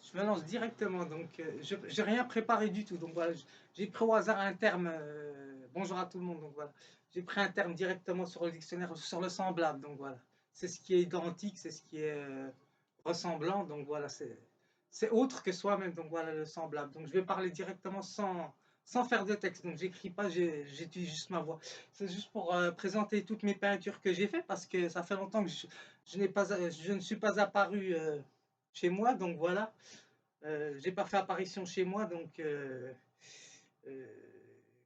Je me lance directement, donc je n'ai rien préparé du tout. Donc voilà, j'ai pris au hasard un terme. Bonjour à tout le monde. Donc voilà, j'ai pris un terme directement sur le dictionnaire, sur le semblable. Donc voilà, c'est ce qui est identique, c'est ce qui est ressemblant. Donc voilà, c'est autre que soi-même. Donc voilà, le semblable. Donc je vais parler directement sans faire de texte. Donc j'écris pas, j'utilise juste ma voix. C'est juste pour présenter toutes mes peintures que j'ai faites parce que ça fait longtemps que je ne suis pas apparu chez moi. Donc voilà. J'ai pas fait apparition chez moi, donc euh,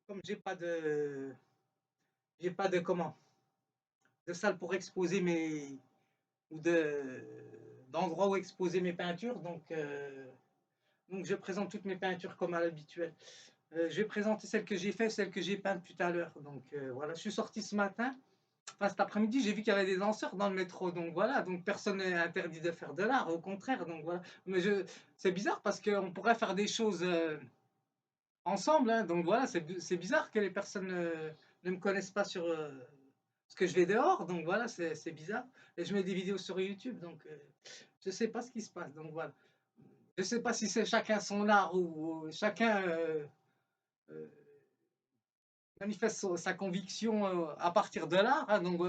comme j'ai pas de comment, de salle pour exposer mes ou d'endroit où exposer mes peintures, donc je présente toutes mes peintures comme à l'habituel. Je vais présenter celles que j'ai faites, celles que j'ai peintes tout à l'heure. Donc voilà, je suis sorti ce matin. Enfin, cet après-midi, j'ai vu qu'il y avait des danseurs dans le métro, donc voilà, donc personne n'est interdit de faire de l'art, au contraire, donc voilà. Mais c'est bizarre parce qu'on pourrait faire des choses ensemble, hein. Donc voilà, c'est bizarre que les personnes ne me connaissent pas sur ce que je vais dehors. Donc voilà, c'est bizarre. Et je mets des vidéos sur YouTube, donc je ne sais pas ce qui se passe. Donc voilà. Je ne sais pas si c'est chacun son art ou chacun euh, manifeste sa conviction à partir de l'art, hein. Donc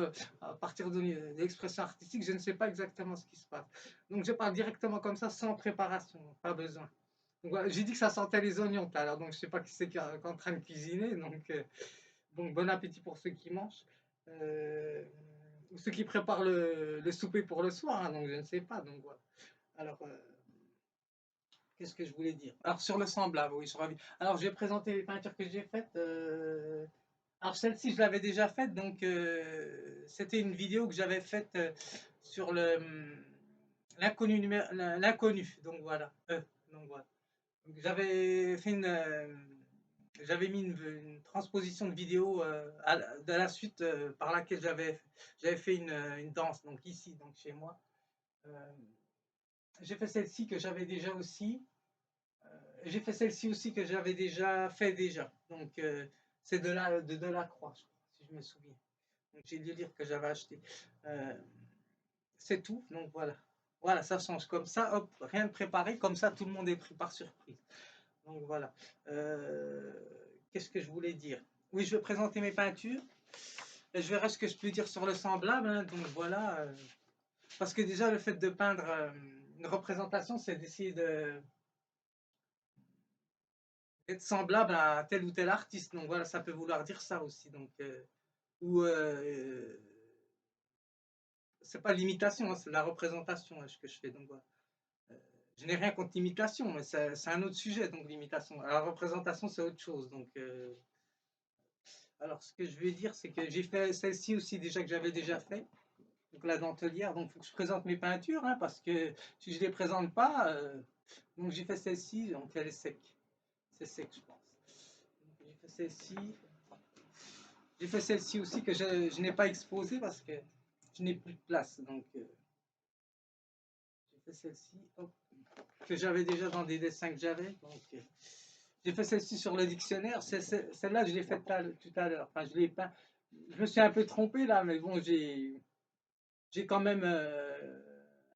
à partir de l'expression artistique, je ne sais pas exactement ce qui se passe. Donc je parle directement comme ça, sans préparation, pas besoin. Voilà, j'ai dit que ça sentait les oignons tout à l'heure, donc je ne sais pas qui c'est qui est en train de cuisiner. Donc bon appétit pour ceux qui mangent. Euh, ou ceux qui préparent le souper pour le soir, hein, donc je ne sais pas. Donc voilà. Alors, qu'est-ce que je voulais dire? Alors sur le semblable, oui, je suis ravi. Alors je vais présenter les peintures que j'ai faites. Alors celle-ci, je l'avais déjà faite, donc c'était une vidéo que j'avais faite sur l'inconnu. Donc voilà. Donc voilà. J'avais mis une transposition de vidéo de la suite par laquelle j'avais fait une danse, donc ici, donc chez moi. Euh, j'ai fait celle-ci que j'avais déjà aussi. J'ai fait celle-ci aussi que j'avais déjà fait déjà. Donc c'est de Delacroix, je crois, si je me souviens. Donc j'ai dû lire que j'avais acheté. Euh, c'est tout, donc voilà. Voilà, ça change comme ça, hop, rien de préparé, comme ça tout le monde est pris par surprise. Donc voilà. Euh, Qu'est-ce que je voulais dire? Oui, je vais présenter mes peintures. Et je verrai ce que je peux dire sur le semblable, hein. Donc voilà. Parce que déjà, le fait de peindre une représentation, c'est d'essayer d'être semblable à tel ou tel artiste. Donc voilà, ça peut vouloir dire ça aussi. Donc, ou c'est pas l'imitation, hein, c'est la représentation hein, ce que je fais. Donc voilà. Euh, je n'ai rien contre l'imitation, mais c'est un autre sujet. Donc l'imitation, la représentation, c'est autre chose. Donc alors, ce que je vais dire, c'est que j'ai fait celle-ci aussi déjà que j'avais déjà fait, donc la dentelière. Donc, il faut que je présente mes peintures, hein, parce que si je ne les présente pas, donc j'ai fait celle-ci, donc elle est sec. C'est sec, je pense. J'ai fait celle-ci. J'ai fait celle-ci aussi que je n'ai pas exposée parce que je n'ai plus de place. Donc, j'ai fait celle-ci, que j'avais déjà dans des dessins que j'avais. Donc, j'ai fait celle-ci sur le dictionnaire. Celle-là, je l'ai faite tout à l'heure. Enfin, je l'ai peint. Je me suis un peu trompé là, mais bon, j'ai quand même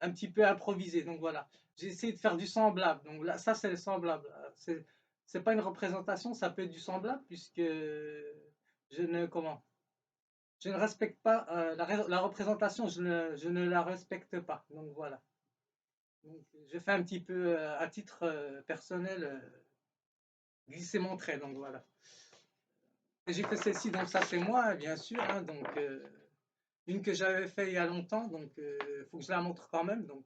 un petit peu improvisé. Donc voilà, j'ai essayé de faire du semblable. Donc là, ça, c'est le semblable. C'est pas une représentation, ça peut être du semblable puisque je ne respecte pas la représentation, je ne la respecte pas. Donc voilà. Donc, je fais un petit peu à titre personnel glisser mon trait. Donc voilà. J'ai fait celle-ci, donc ça c'est moi, bien sûr. Hein, donc une que j'avais fait il y a longtemps, donc il faut que je la montre quand même. Donc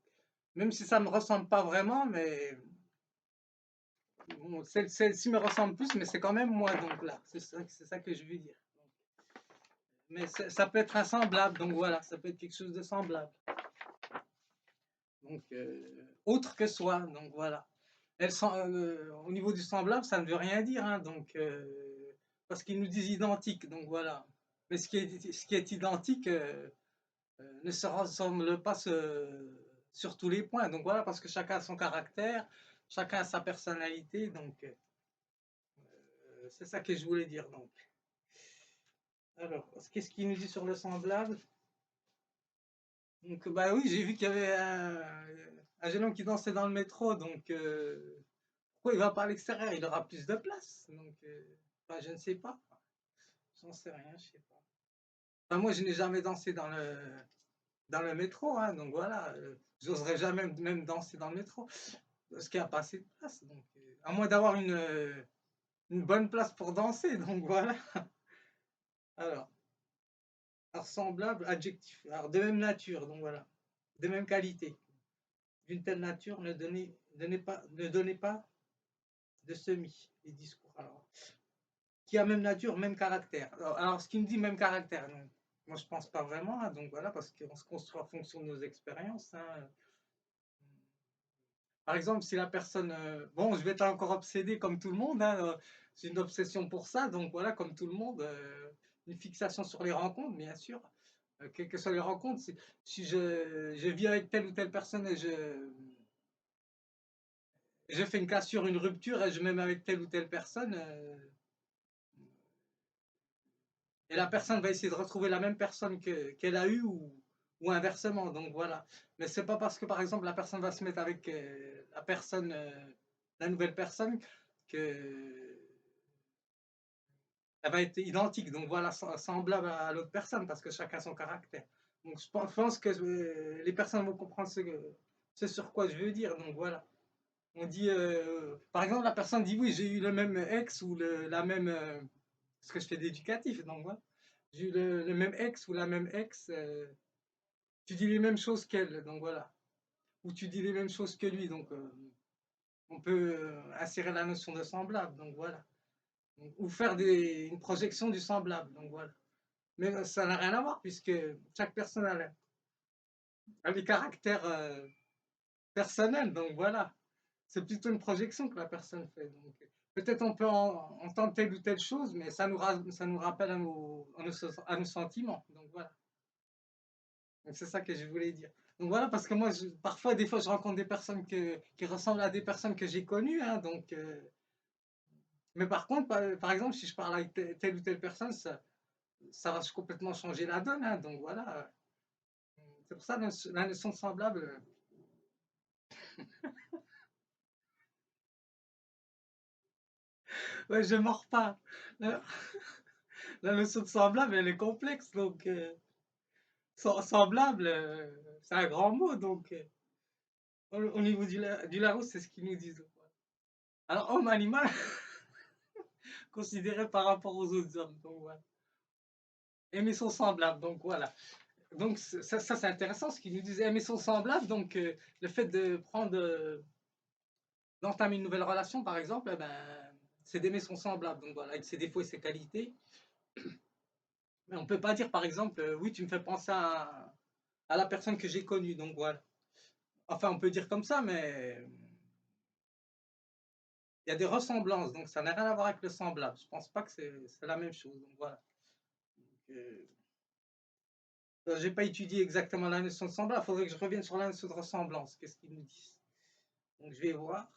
même si ça me ressemble pas vraiment, mais bon, celle-ci me ressemble plus, mais c'est quand même moi. Donc là, c'est ça que je veux dire. Mais ça peut être un semblable, donc voilà, ça peut être quelque chose de semblable. Donc autre que soi, donc voilà. Au niveau du semblable, ça ne veut rien dire, hein, donc parce qu'ils nous disent identique, donc voilà. Mais ce qui est identique ne se ressemble pas sur tous les points. Donc voilà, parce que chacun a son caractère, chacun a sa personnalité. Donc c'est ça que je voulais dire. Donc. Alors, qu'est-ce qu'il nous dit sur le semblable? Donc bah oui, j'ai vu qu'il y avait un jeune homme qui dansait dans le métro, donc pourquoi il va pas à l'extérieur? Il aura plus de place. Donc, enfin, je ne sais pas. J'en sais rien, je sais pas. Enfin, moi, je n'ai jamais dansé dans le métro, hein, donc voilà. J'oserais jamais même danser dans le métro, parce qu'il n'y a pas assez de place. Donc, à moins d'avoir une bonne place pour danser, donc voilà. Alors, semblable, adjectif. Alors, de même nature, donc voilà. De même qualité. D'une telle nature, ne donnez pas de semis, les discours. Alors, qui a même nature, même caractère. Alors, ce qui me dit même caractère, non. Moi, je pense pas vraiment, hein, donc voilà, parce qu'on se construit en fonction de nos expériences. Hein. Par exemple, si la personne, bon, je vais être encore obsédé comme tout le monde, hein, j'ai une obsession pour ça, donc voilà, comme tout le monde, une fixation sur les rencontres, bien sûr, quelles que soient les rencontres. Si je vis avec telle ou telle personne et je fais une cassure, une rupture, et je m'aime avec telle ou telle personne, et la personne va essayer de retrouver la même personne qu'elle a eue ou inversement. Donc voilà. Mais c'est pas parce que par exemple la personne va se mettre avec la nouvelle personne que elle va être identique. Donc voilà, semblable à l'autre personne parce que chacun son caractère. Donc je pense que les personnes vont comprendre ce sur quoi je veux dire. Donc voilà. On dit, par exemple, la personne dit oui, j'ai eu le même ex ou la même, parce que je fais d'éducatif, donc voilà. J'ai eu le même ex ou la même ex, tu dis les mêmes choses qu'elle, donc voilà. Ou tu dis les mêmes choses que lui, donc on peut insérer la notion de semblable, donc voilà. Donc, ou faire une projection du semblable, donc voilà. Mais ça n'a rien à voir puisque chaque personne a des caractères personnels, donc voilà. C'est plutôt une projection que la personne fait. Donc, peut-être on peut entendre telle ou telle chose, mais ça nous rappelle à nos sentiments. Donc voilà. Donc c'est ça que je voulais dire. Donc voilà, parce que moi, parfois, des fois, je rencontre des personnes qui ressemblent à des personnes que j'ai connues. Hein, donc, mais par contre, par exemple, si je parle avec telle ou telle personne, ça va complètement changer la donne. Hein, donc voilà. C'est pour ça la notion de semblable. Ouais, je mords pas. La, la notion de semblable, elle est complexe. Donc, semblable, c'est un grand mot. Donc, au niveau du Larousse, c'est ce qu'ils nous disent. Alors, homme animal, considéré par rapport aux autres hommes. Donc, voilà. Aimer son semblable. Donc, voilà. Donc, ça c'est intéressant ce qu'ils nous disent. Aimer son semblable. Donc, le fait de d'entamer une nouvelle relation, par exemple, eh ben, c'est d'aimer son semblable. Donc, voilà, avec ses défauts et ses qualités. Mais on ne peut pas dire, par exemple, oui, tu me fais penser à la personne que j'ai connue. Donc, voilà. Enfin, on peut dire comme ça, mais il y a des ressemblances, donc ça n'a rien à voir avec le semblable. Je pense pas que c'est la même chose. Donc voilà. J'ai pas étudié exactement la notion de semblable. Il faudrait que je revienne sur la notion de ressemblance. Qu'est-ce qu'ils nous disent? Donc je vais voir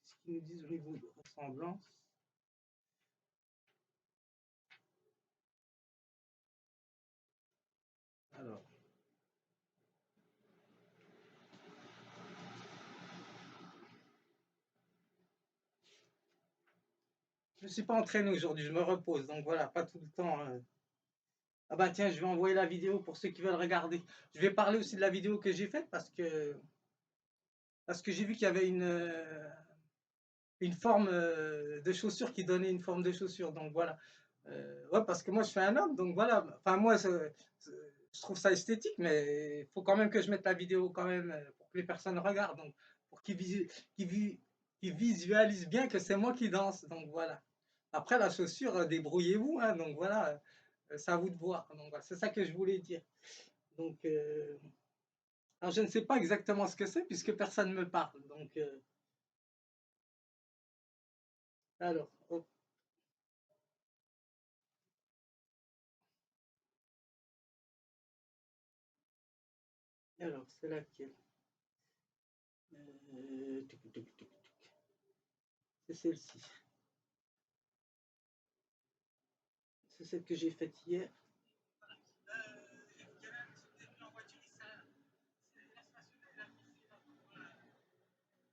ce qu'ils nous disent au niveau de ressemblance. Alors, je ne suis pas entraîné aujourd'hui, je me repose. Donc voilà, pas tout le temps. Ah bah tiens, je vais envoyer la vidéo pour ceux qui veulent regarder. Je vais parler aussi de la vidéo que j'ai faite parce que j'ai vu qu'il y avait une forme de chaussure qui donnait une forme de chaussure. Donc voilà. Ouais, parce que moi je suis un homme, donc voilà. Enfin, moi je trouve ça esthétique, mais il faut quand même que je mette la vidéo quand même pour que les personnes regardent, donc pour qu'ils visualisent bien que c'est moi qui danse. Donc voilà. Après la chaussure, débrouillez-vous, hein, donc voilà, c'est à vous de voir. Donc voilà, c'est ça que je voulais dire. Donc, alors je ne sais pas exactement ce que c'est puisque personne ne me parle. Donc, alors, hop. Alors, c'est laquelle? C'est celle-ci. C'est celle que j'ai faite hier.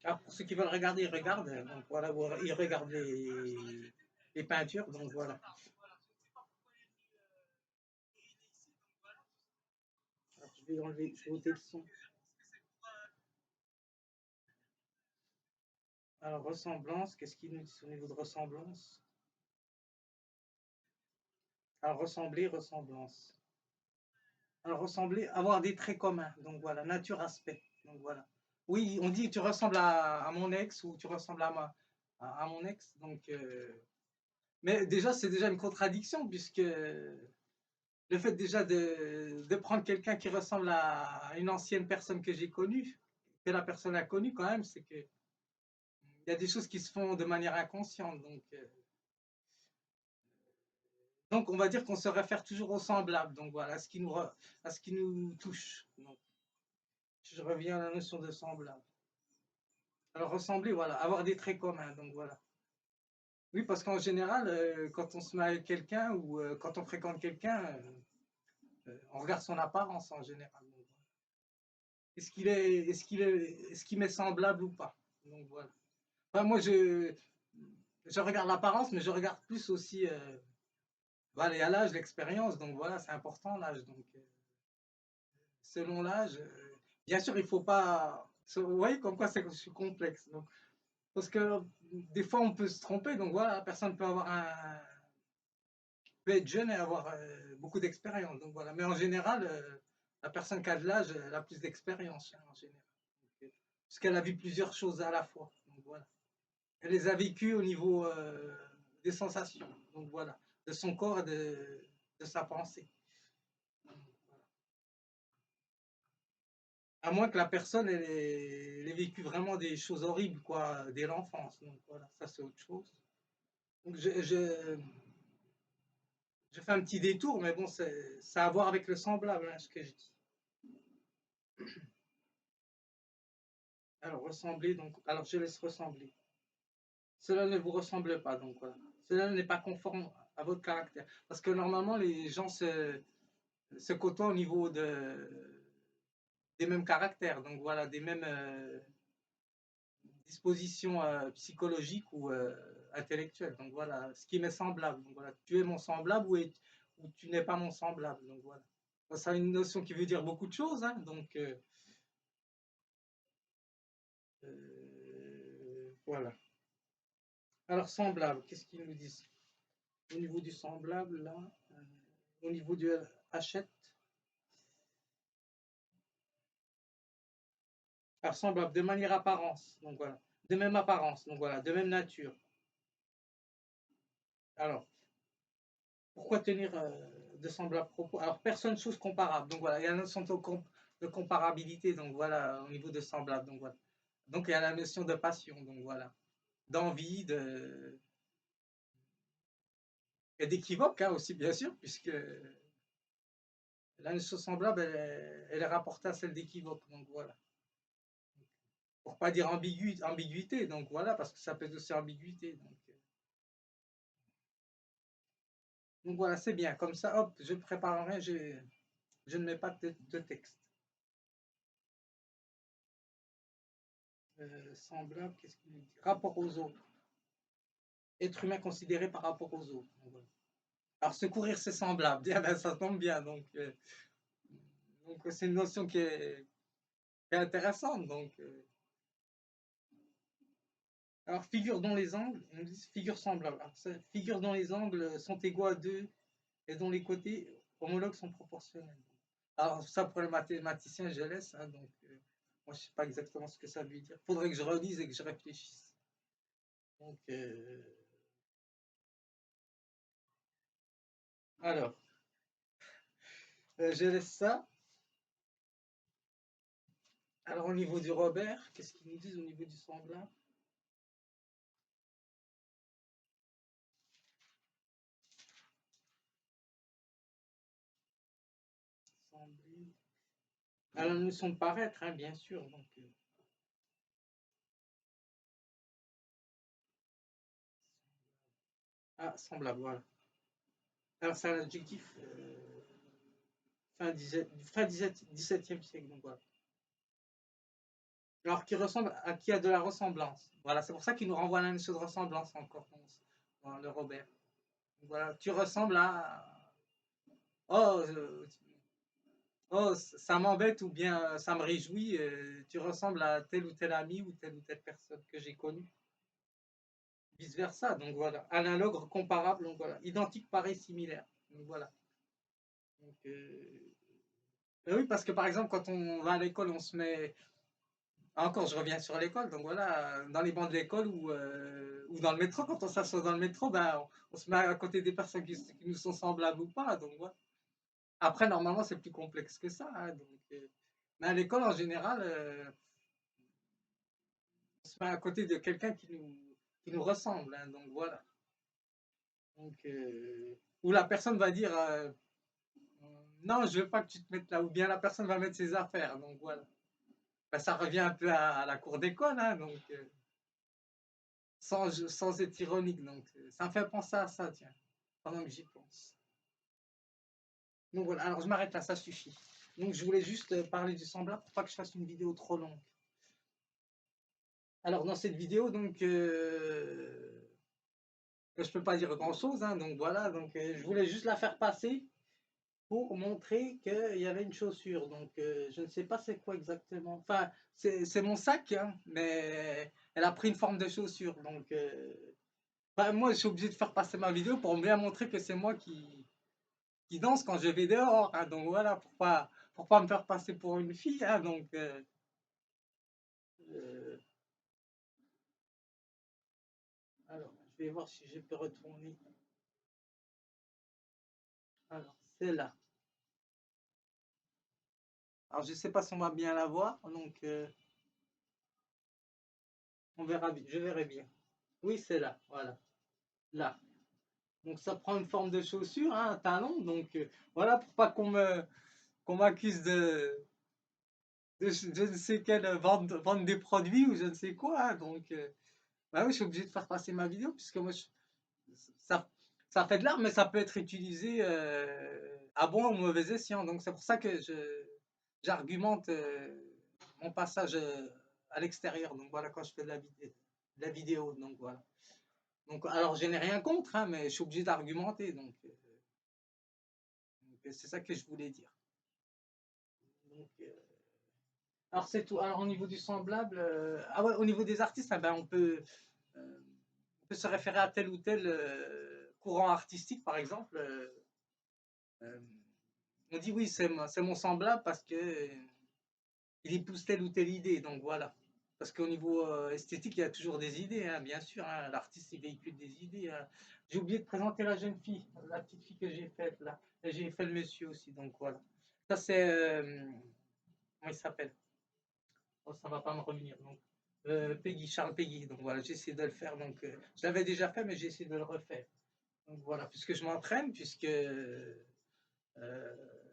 Alors, pour ceux qui veulent regarder, ils regardent. Donc voilà, ils regardent les peintures. Donc voilà. Alors, je vais enlever, je vais ôter le son. Alors, ressemblance, qu'est-ce qu'il nous dit au niveau de ressemblance? Alors, ressembler, ressemblance. Alors, ressembler, avoir des traits communs. Donc voilà, nature, aspect. Donc voilà. Oui, on dit que tu ressembles à mon ex ou tu ressembles à mon ex. Donc, mais déjà, c'est déjà une contradiction puisque le fait déjà de prendre quelqu'un qui ressemble à une ancienne personne que j'ai connue, que la personne a connue quand même, c'est que il y a des choses qui se font de manière inconsciente. Donc on va dire qu'on se réfère toujours au semblable. Donc voilà, à ce qui nous touche. Donc, je reviens à la notion de semblable. Alors ressembler, voilà, avoir des traits communs. Donc voilà. Oui, parce qu'en général, quand on se met avec quelqu'un ou quand on fréquente quelqu'un, on regarde son apparence en général. Donc, voilà. Est-ce qu'il m'est semblable ou pas? Donc voilà. Enfin, moi, je regarde l'apparence, mais je regarde plus aussi. Voilà, il y a l'âge, l'expérience, donc voilà, c'est important l'âge. Donc, selon l'âge, bien sûr, il faut pas. Vous voyez comme quoi c'est complexe. Donc, parce que des fois, on peut se tromper. Donc voilà, la personne peut avoir peut être jeune et avoir beaucoup d'expérience. Donc voilà. Mais en général, la personne qui a de l'âge, elle a plus d'expérience hein, en général. Donc, parce qu'elle a vu plusieurs choses à la fois. Donc voilà. Elle les a vécues au niveau des sensations. Donc voilà. De son corps et de sa pensée. À moins que la personne elle ait vécu vraiment des choses horribles quoi, dès l'enfance. Donc voilà, ça c'est autre chose. Donc je fais un petit détour, mais bon, ça a à voir avec le semblable, hein, ce que je dis. Alors, ressembler, donc, alors je laisse ressembler. Cela ne vous ressemble pas, donc voilà. Cela n'est pas conforme à votre caractère. Parce que normalement, les gens se côtoient au niveau des mêmes caractères, donc voilà, des mêmes dispositions psychologiques ou intellectuelles. Donc voilà, ce qui m'est semblable. Donc voilà, tu es mon semblable ou tu n'es pas mon semblable. Donc voilà. Ça a une notion qui veut dire beaucoup de choses, hein, donc voilà. Alors semblable, qu'est-ce qu'ils nous disent au niveau du semblable là, au niveau du Hachette. Alors semblable de manière apparence, donc voilà, de même apparence, donc voilà, de même nature. Alors pourquoi tenir de semblables propos? Alors personne chose comparable, donc voilà, il y a la notion de comparabilité, donc voilà, au niveau de semblable, donc voilà. Donc il y a la notion de passion, donc voilà, d'envie, et d'équivoque hein, aussi bien sûr, puisque la notion semblable, elle est rapportée à celle d'équivoque. Donc voilà. Pour pas dire ambiguïté. Donc voilà, parce que ça peut être aussi ambiguïté. Donc voilà, c'est bien. Comme ça, hop, je préparerai, je ne mets pas de texte. Semblable, qu'est-ce qu'il dit? Rapport aux autres. Être humain considéré par rapport aux autres. Voilà. Alors secourir, c'est semblable. Bien, ben, ça tombe bien. Donc c'est une notion qui est intéressante. Donc, alors, figure dont les angles, on dit figure semblable. Alors, figure dont les angles sont égaux à 2 et dont les côtés homologues sont proportionnels. Alors, ça, pour les mathématiciens, je laisse. Hein, donc, moi, je ne sais pas exactement ce que ça veut dire. Il faudrait que je relise et que je réfléchisse. Donc, alors, je laisse ça. Alors, au niveau du Robert, qu'est-ce qu'ils nous disent au niveau du semblable? Sembler. Alors, nous sommes paraître, hein, bien sûr. Donc, ah, semblable, voilà. Alors, c'est un adjectif fin 17e siècle. Donc, voilà. Alors qui ressemble à qui a de la ressemblance. Voilà, c'est pour ça qu'il nous renvoie à la notion de ressemblance encore dans le Robert. Voilà, tu ressembles à. Oh, oh ça m'embête ou bien ça me réjouit, tu ressembles à tel ou tel ami ou telle personne que j'ai connue. Vice versa, donc voilà. Analogue, comparable, donc voilà. Identique, pareil, similaire. Donc voilà. Donc, oui, parce que par exemple, quand on va à l'école, on se met. Encore, je reviens sur l'école, donc voilà, dans les bancs de l'école ou dans le métro, quand on s'assoit dans le métro, ben, on se met à côté des personnes qui nous sont semblables ou pas, donc voilà. Après, normalement, c'est plus complexe que ça, hein, donc, mais à l'école, en général, on se met à côté de quelqu'un qui nous ressemble, hein, donc voilà. Donc, où la personne va dire non, je veux pas que tu te mettes là, ou bien la personne va mettre ses affaires, donc voilà. Ben, ça revient un peu à la cour d'école, hein, donc. Sans être ironique. Donc, ça me fait penser à ça, tiens, pendant que j'y pense. Donc voilà, alors je m'arrête là, ça suffit. Donc je voulais juste parler du semblable pour pas que je fasse une vidéo trop longue. Alors dans cette vidéo, donc, je peux pas dire grand-chose, hein, donc voilà, donc je voulais juste la faire passer pour montrer qu'il y avait une chaussure. Donc je ne sais pas c'est quoi exactement. Enfin, c'est mon sac, hein, mais elle a pris une forme de chaussure. Donc bah, moi, je suis obligé de faire passer ma vidéo pour bien montrer que c'est moi qui danse quand je vais dehors, hein, donc voilà, pour pas me faire passer pour une fille, hein, donc euh, alors, je vais voir si je peux retourner. Alors, c'est là. Alors, je sais pas si on va bien la voir, donc on verra bien, je verrai bien. Oui, c'est là, voilà, là. Donc, ça prend une forme de chaussure, hein, un talon, donc voilà, pour pas qu'on m'accuse de je ne sais quelle vente des produits ou je ne sais quoi, hein, donc bah oui, je suis obligé de faire passer ma vidéo puisque moi, ça, ça fait de l'art, mais ça peut être utilisé à bon ou mauvais escient. Donc c'est pour ça que j'argumente mon passage à l'extérieur. Donc voilà, quand je fais de la vidéo. Donc voilà. Donc, alors je n'ai rien contre, hein, mais je suis obligé d'argumenter. Donc, c'est ça que je voulais dire. Donc, alors c'est tout. Alors au niveau du semblable, ah ouais, au niveau des artistes, ah ben, on peut se référer à tel ou tel courant artistique, par exemple. Euh, on dit oui, c'est mon semblable parce que il épouse telle ou telle idée. Donc voilà. Parce qu'au niveau esthétique, il y a toujours des idées, hein, bien sûr, hein. L'artiste, il véhicule des idées, hein. J'ai oublié de présenter la jeune fille, la petite fille que j'ai faite là. Et j'ai fait le monsieur aussi, donc voilà. Ça, c'est. Comment il s'appelle? Oh, ça va pas me revenir. Donc, Peggy, Charles Peggy. Donc voilà, j'ai essayé de le faire. Donc, je l'avais déjà fait, mais j'ai essayé de le refaire. Donc voilà, puisque je m'entraîne, puisque.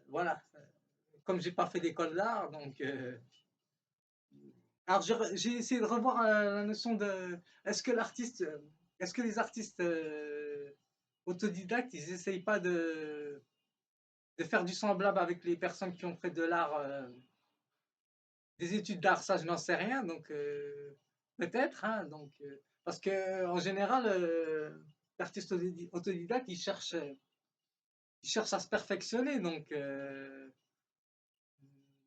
Voilà. Comme j'ai pas fait d'école d'art, donc. Alors j'ai essayé de revoir la notion de. Est-ce que l'artiste. Est-ce que les artistes autodidactes, ils essayent pas de faire du semblable avec les personnes qui ont fait de l'art, des études d'art, ça je n'en sais rien, donc peut-être, hein, donc, parce que en général, l'artiste autodidacte, il cherche à se perfectionner, donc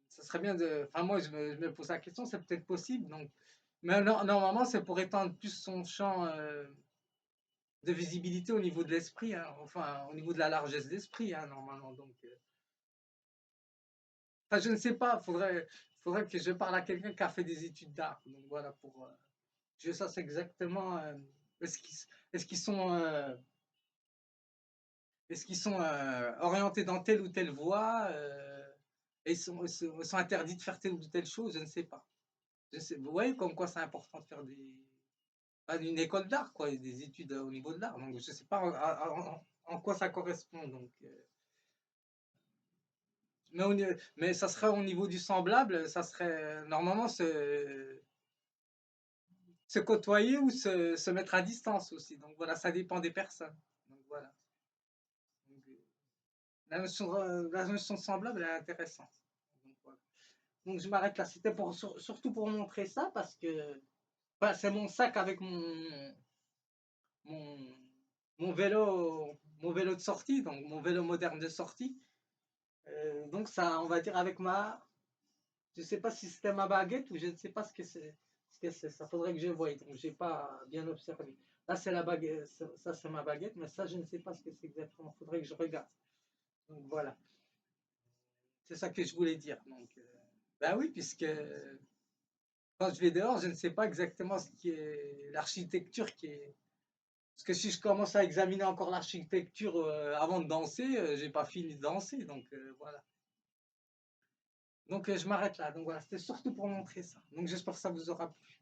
ça serait bien de. Enfin, moi, je me pose la question, c'est peut-être possible. Donc, mais normalement, c'est pour étendre plus son champ de visibilité au niveau de l'esprit, hein, enfin, au niveau de la largesse d'esprit, hein, normalement. Donc, enfin, je ne sais pas, faudrait que je parle à quelqu'un qui a fait des études d'art. Donc, voilà, pour. Je sache exactement est-ce qu'ils est qu'ils sont. Est-ce qu'ils sont orientés dans telle ou telle voie et ils sont interdits de faire telle ou telle chose, je ne sais pas. Vous voyez comme quoi c'est important de faire une école d'art, quoi, des études au niveau de l'art. Donc je ne sais pas en quoi ça correspond. Donc, mais ça serait au niveau du semblable, ça serait normalement se côtoyer ou se mettre à distance aussi. Donc voilà, ça dépend des personnes. Donc voilà. Donc, la notion de semblable elle est intéressante. Donc, voilà. Donc je m'arrête là. C'était pour, surtout pour montrer ça parce que enfin, c'est mon sac avec mon, mon vélo de sortie, donc mon vélo moderne de sortie. Donc ça, on va dire avec je sais pas si c'était ma baguette ou je ne sais pas ce que c'est. Ça faudrait que je voie. Donc j'ai pas bien observé. Là c'est la baguette, ça c'est ma baguette, mais ça je ne sais pas ce que c'est exactement. Faudrait que je regarde. Donc voilà, c'est ça que je voulais dire. Donc ben oui, puisque quand je vais dehors, je ne sais pas exactement ce qui est l'architecture qui est. Parce que si je commence à examiner encore l'architecture avant de danser, j'ai pas fini de danser. Donc voilà. Donc je m'arrête là. Donc voilà, c'était surtout pour montrer ça. Donc j'espère que ça vous aura plu.